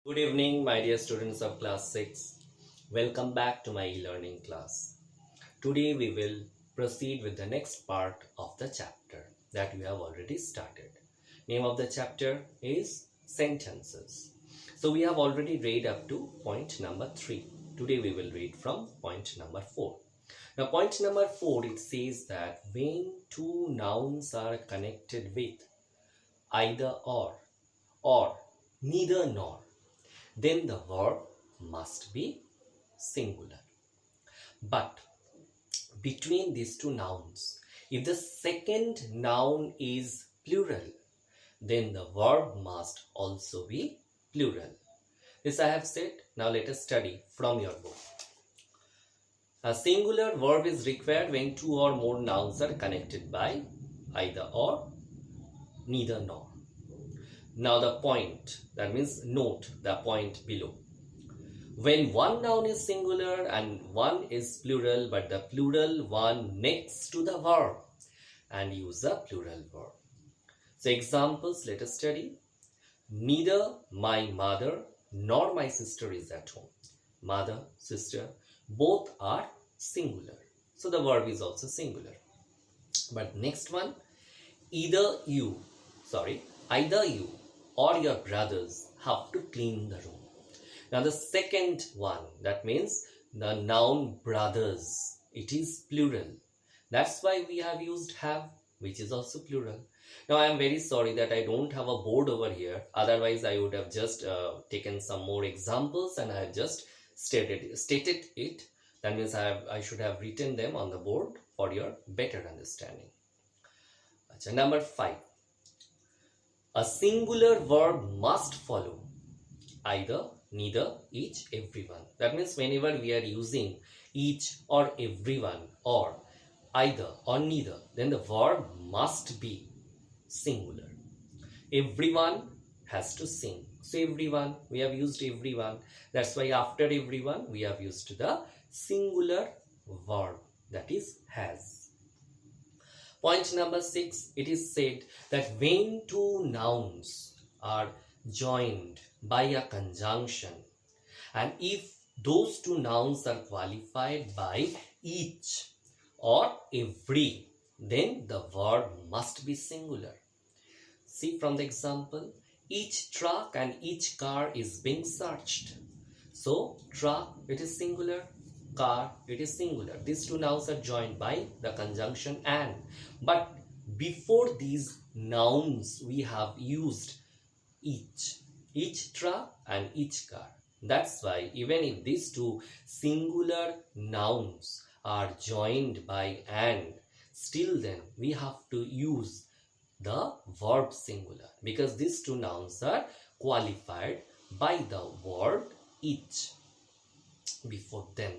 Good evening, my dear students of class 6. Welcome back to my e-learning class. Today we will proceed with the next part of the chapter that we have already started. Name of the chapter is sentences. So we have already read up to point number 3. Today we will read from point number 4. Now point number 4, it says that when two nouns are connected with either or neither nor, then the verb must be singular. But between these two nouns, if the second noun is plural, then the verb must also be plural. This I have said. Now let us study from your book. A singular verb is required when two or more nouns are connected by either or, neither nor. Now the point, that means note the point below. When one noun is singular and one is plural, but the plural one next to the verb, and use a plural verb. So examples, let us study. Neither my mother nor my sister is at home. Mother, sister, both are singular. So the verb is also singular. But next one, either you or your brothers have to clean the room. Now the second one, that means the noun brothers, it is plural. That's why we have used have, which is also plural. Now I am very sorry that I don't have a board over here. Otherwise I would have just taken some more examples and I have just stated it. That means I should have written them on the board for your better understanding. Number 5. A singular verb must follow either, neither, each, everyone. That means whenever we are using each or everyone or either or neither, then the verb must be singular. Everyone has to sing. So everyone, we have used everyone. That's why after everyone, we have used the singular verb, that is has. Point number 6, it is said that when two nouns are joined by a conjunction, and if those two nouns are qualified by each or every, then the verb must be singular. See from the example, each truck and each car is being searched. So truck, it is singular, car, it is singular. These two nouns are joined by the conjunction and. But before these nouns, we have used each truck and each car. That's why even if these two singular nouns are joined by and, still then we have to use the verb singular because these two nouns are qualified by the word each before them.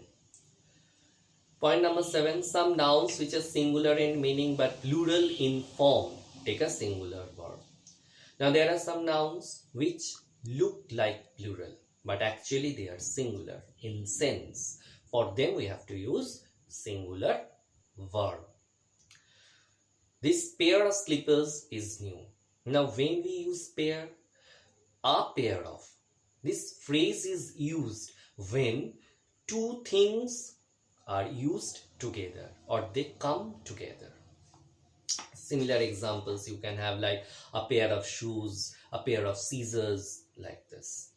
Point number 7, some nouns which are singular in meaning but plural in form take a singular verb. Now there are some nouns which look like plural but actually they are singular in sense. For them we have to use singular verb. This pair of slippers is new. Now when we use pair, a pair of, this phrase is used when two things are used together or they come together. Similar examples you can have like a pair of shoes, a pair of scissors, like this.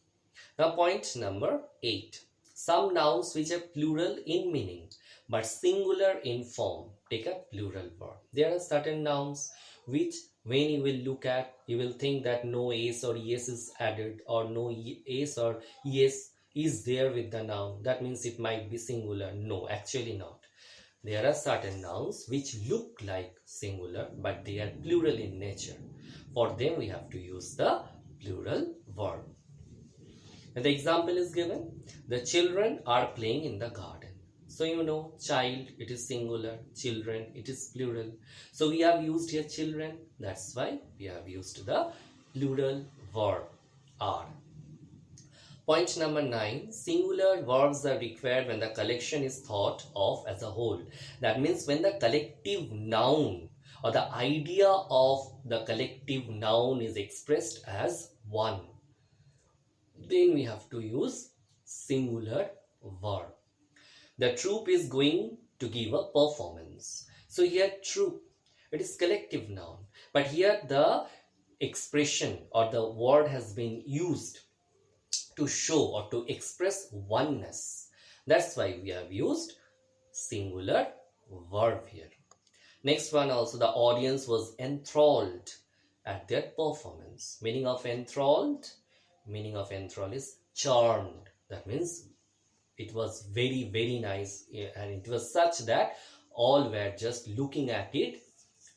Now point number 8. Some nouns which are plural in meaning but singular in form take a plural verb. There are certain nouns which when you will look at, you will think that no s or es is added or no s or es is there with the noun. That means it might be singular. No, actually not. There are certain nouns which look like singular but they are plural in nature. For them we have to use the plural verb. And the example is given. The children are playing in the garden. So you know, child, it is singular. Children, it is plural. So we have used here children. That's why we have used the plural verb are. Point number 9, singular verbs are required when the collection is thought of as a whole. That means when the collective noun or the idea of the collective noun is expressed as one. then we have to use singular verb. The troupe is going to give a performance. So here troupe, it is collective noun. But here the expression or the word has been used to show or to express oneness. That's why we have used singular verb here. Next one also, the audience was enthralled at their performance. Meaning of enthralled? Meaning of enthralled is charmed. That means it was very, very nice, and it was such that all were just looking at it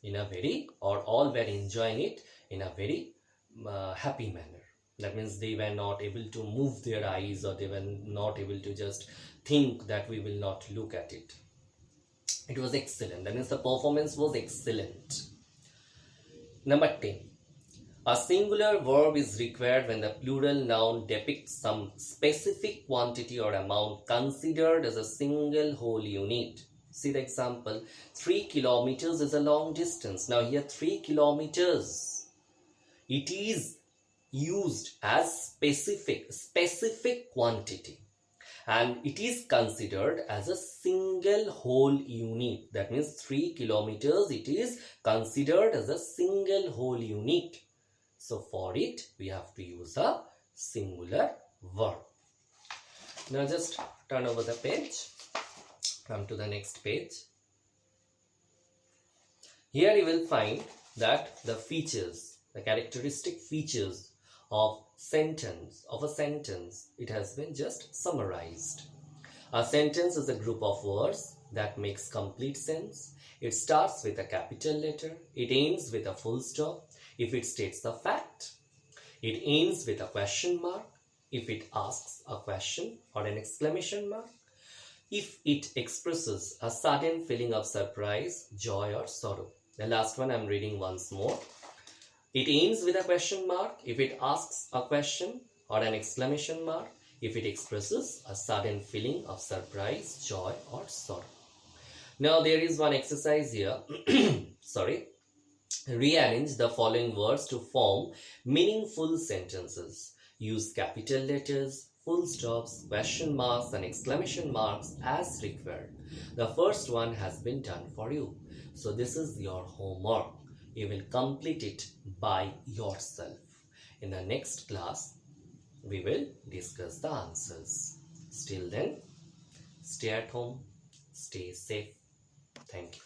in a very, or all were enjoying it in a very happy manner. That means they were not able to move their eyes, or they were not able to just think that we will not look at it. It was excellent. That means the performance was excellent. Number 10. A singular verb is required when the plural noun depicts some specific quantity or amount considered as a single whole unit. See the example. 3 kilometers is a long distance. Now here 3 kilometers. It is used as specific quantity. And it is considered as a single whole unit. That means 3 kilometers, it is considered as a single whole unit. So for it, we have to use a singular verb. Now just turn over the page. Come to the next page. Here you will find that the features, the characteristic features of a sentence, it has been just summarized. A sentence is a group of words that makes complete sense. It starts with a capital letter. It ends with a full stop if it states the fact. It ends with a question mark if it asks a question or an exclamation mark. If it expresses a sudden feeling of surprise, joy or sorrow. The last one I'm reading once more. It ends with a question mark if it asks a question or an exclamation mark, if it expresses a sudden feeling of surprise, joy or sorrow. Now there is one exercise here. Sorry. Rearrange the following words to form meaningful sentences. Use capital letters, full stops, question marks and exclamation marks as required. The first one has been done for you. So this is your homework. You will complete it by yourself. In the next class, we will discuss the answers. Till then, stay at home, stay safe. Thank you.